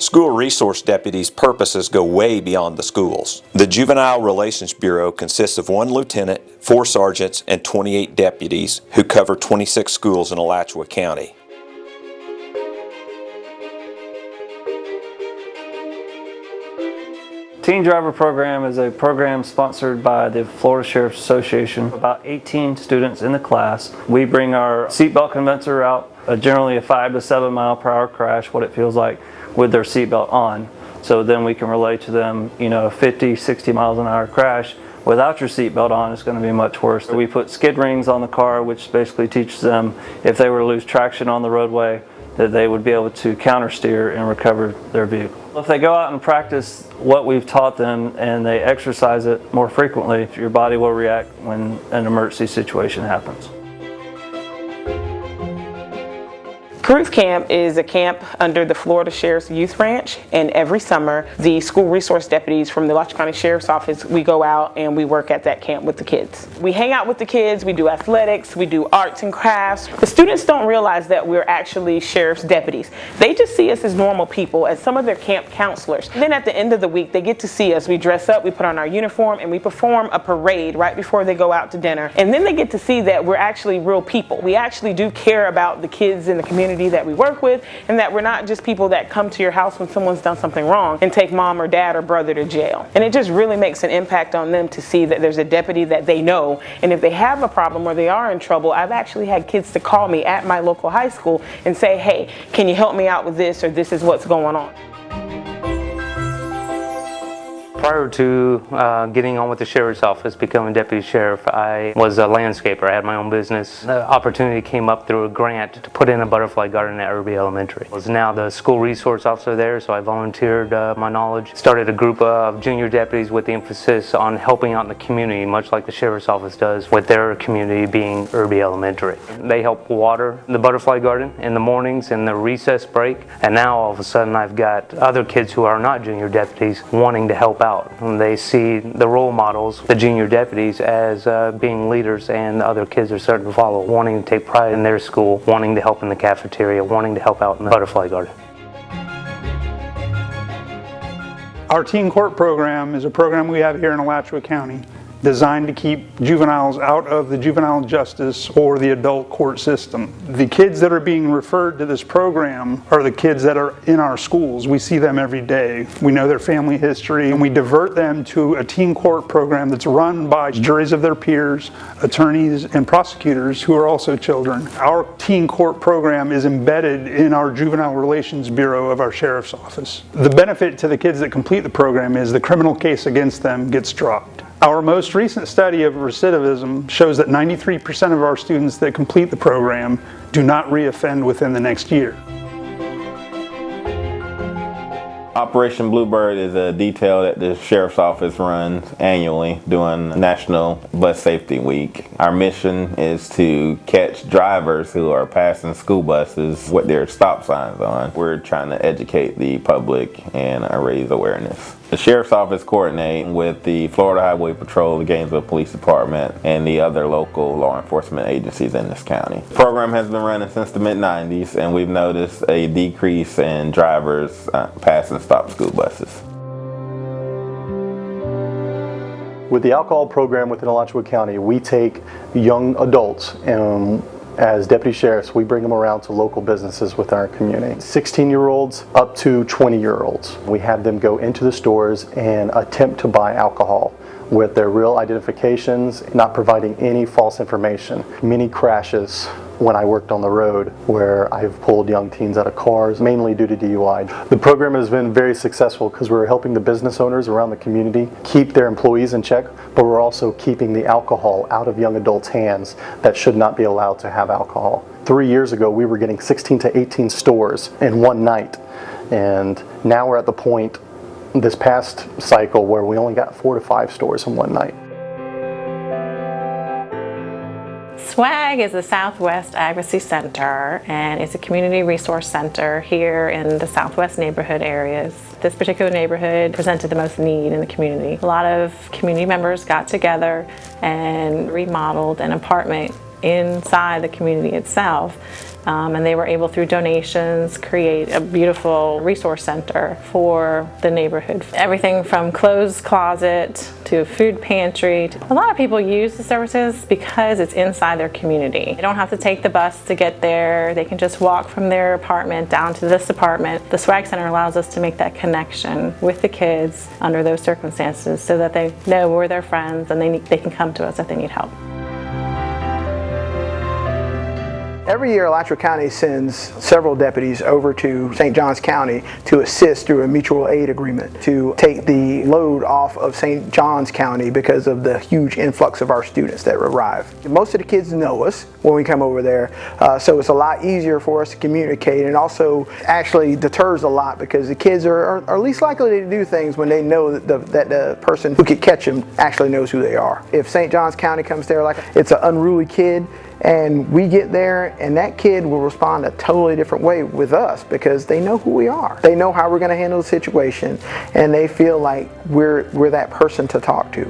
School resource deputies' purposes go way beyond the schools. The Juvenile Relations Bureau consists of 1 lieutenant, 4 sergeants, and 28 deputies who cover 26 schools in Alachua County. Teen Driver Program is a program sponsored by the Florida Sheriff's Association. About 18 students in the class. We bring our seatbelt condenser out, generally a 5 to 7 mile per hour crash, what it feels like with their seatbelt on. So then we can relay to them, a 50, 60 miles an hour crash without your seatbelt on is going to be much worse. We put skid rings on the car, which basically teaches them if they were to lose traction on the roadway, that they would be able to counter steer and recover their vehicle. If they go out and practice what we've taught them and they exercise it more frequently, your body will react when an emergency situation happens. Caruth Camp is a camp under the Florida Sheriff's Youth Ranch, and every summer the school resource deputies from the Alachua County Sheriff's Office, we go out and we work at that camp with the kids. We hang out with the kids, we do athletics, we do arts and crafts. The students don't realize that we're actually sheriff's deputies. They just see us as normal people, as some of their camp counselors. And then at the end of the week they get to see us. We dress up, we put on our uniform, and we perform a parade right before they go out to dinner. And then they get to see that we're actually real people. We actually do care about the kids in the community that we work with, and that we're not just people that come to your house when someone's done something wrong and take mom or dad or brother to jail. And it just really makes an impact on them to see that there's a deputy that they know, and if they have a problem or they are in trouble, I've actually had kids to call me at my local high school and say, hey, can you help me out with this, or this is what's going on. Prior to getting on with the Sheriff's Office, becoming Deputy Sheriff, I was a landscaper. I had my own business. The opportunity came up through a grant to put in a butterfly garden at Irby Elementary. I was now the school resource officer there, so I volunteered my knowledge. Started a group of junior deputies with the emphasis on helping out in the community, much like the Sheriff's Office does with their community being Irby Elementary. They help water the butterfly garden in the mornings in the recess break, and now all of a sudden I've got other kids who are not junior deputies wanting to help out. And they see the role models, the junior deputies, as being leaders, and the other kids are starting to follow, wanting to take pride in their school, wanting to help in the cafeteria, wanting to help out in the butterfly garden. Our Teen Court program is a program we have here in Alachua County designed to keep juveniles out of the juvenile justice or the adult court system. The kids that are being referred to this program are the kids that are in our schools. We see them every day. We know their family history, and we divert them to a teen court program that's run by juries of their peers, attorneys, and prosecutors who are also children. Our teen court program is embedded in our Juvenile Relations Bureau of our Sheriff's Office. The benefit to the kids that complete the program is the criminal case against them gets dropped. Our most recent study of recidivism shows that 93% of our students that complete the program do not reoffend within the next year. Operation Bluebird is a detail that the Sheriff's Office runs annually during National Bus Safety Week. Our mission is to catch drivers who are passing school buses with their stop signs on. We're trying to educate the public and raise awareness. The Sheriff's Office coordinates with the Florida Highway Patrol, the Gainesville Police Department, and the other local law enforcement agencies in this county. The program has been running since the mid-90s, and we've noticed a decrease in drivers passing stop school buses. With the alcohol program within Alachua County, we take young adults and as deputy sheriffs, we bring them around to local businesses within our community. 16-year-olds up to 20-year-olds. We have them go into the stores and attempt to buy alcohol with their real identifications, not providing any false information. Many crashes when I worked on the road where I've pulled young teens out of cars, mainly due to DUI. The program has been very successful because we're helping the business owners around the community keep their employees in check, but we're also keeping the alcohol out of young adults' hands that should not be allowed to have alcohol. 3 years ago, we were getting 16 to 18 stores in one night, and now we're at the point this past cycle where we only got 4 to 5 stores in one night. SWAG is the Southwest Advocacy Center, and it's a community resource center here in the Southwest neighborhood areas. This particular neighborhood presented the most need in the community. A lot of community members got together and remodeled an apartment inside the community itself And they were able, through donations, create a beautiful resource center for the neighborhood. Everything from clothes closet to food pantry. A lot of people use the services because it's inside their community. They don't have to take the bus to get there. They can just walk from their apartment down to this apartment. The Swag Center allows us to make that connection with the kids under those circumstances so that they know we're their friends and they can come to us if they need help. Every year, Alachua County sends several deputies over to St. Johns County to assist through a mutual aid agreement to take the load off of St. Johns County because of the huge influx of our students that arrive. Most of the kids know us when we come over there, so it's a lot easier for us to communicate, and also actually deters a lot because the kids are least likely to do things when they know that the person who could catch them actually knows who they are. If St. Johns County comes there like it's an unruly kid, and we get there and that kid will respond a totally different way with us because they know who we are. They know how we're going to handle the situation, and they feel like we're that person to talk to.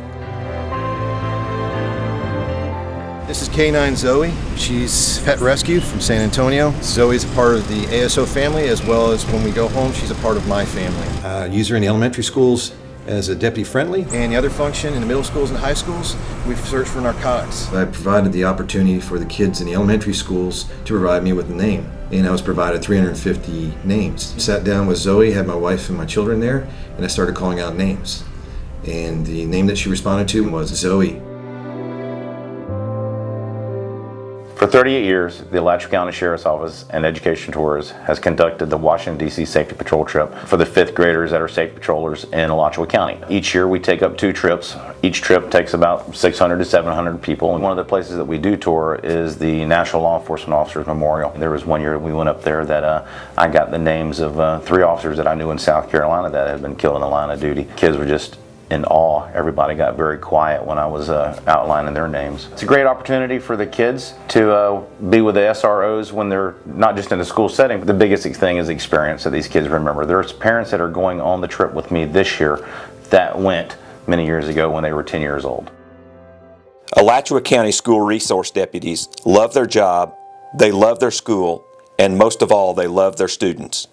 This is K9 Zoe. She's pet rescued from San Antonio. Zoe's a part of the ASO family, as well as when we go home, she's a part of my family. Use her in the elementary schools as a deputy friendly, and the other function in the middle schools and high schools, we've searched for narcotics. I provided the opportunity for the kids in the elementary schools to provide me with a name, and I was provided 350 names. Sat down with Zoe, had my wife and my children there, and I started calling out names. And the name that she responded to was Zoe. For 38 years, the Alachua County Sheriff's Office and Education Tours has conducted the Washington, D.C. Safety Patrol trip for the 5th graders that are safe patrollers in Alachua County. Each year we take up 2 trips. Each trip takes about 600 to 700 people. And one of the places that we do tour is the National Law Enforcement Officers Memorial. There was one year we went up there that I got the names of 3 officers that I knew in South Carolina that had been killed in the line of duty. Kids were just in awe. Everybody got very quiet when I was outlining their names. It's a great opportunity for the kids to be with the SROs when they're not just in a school setting. But the biggest thing is the experience that these kids remember. There's parents that are going on the trip with me this year that went many years ago when they were 10 years old. Alachua County School Resource Deputies love their job, they love their school, and most of all, they love their students.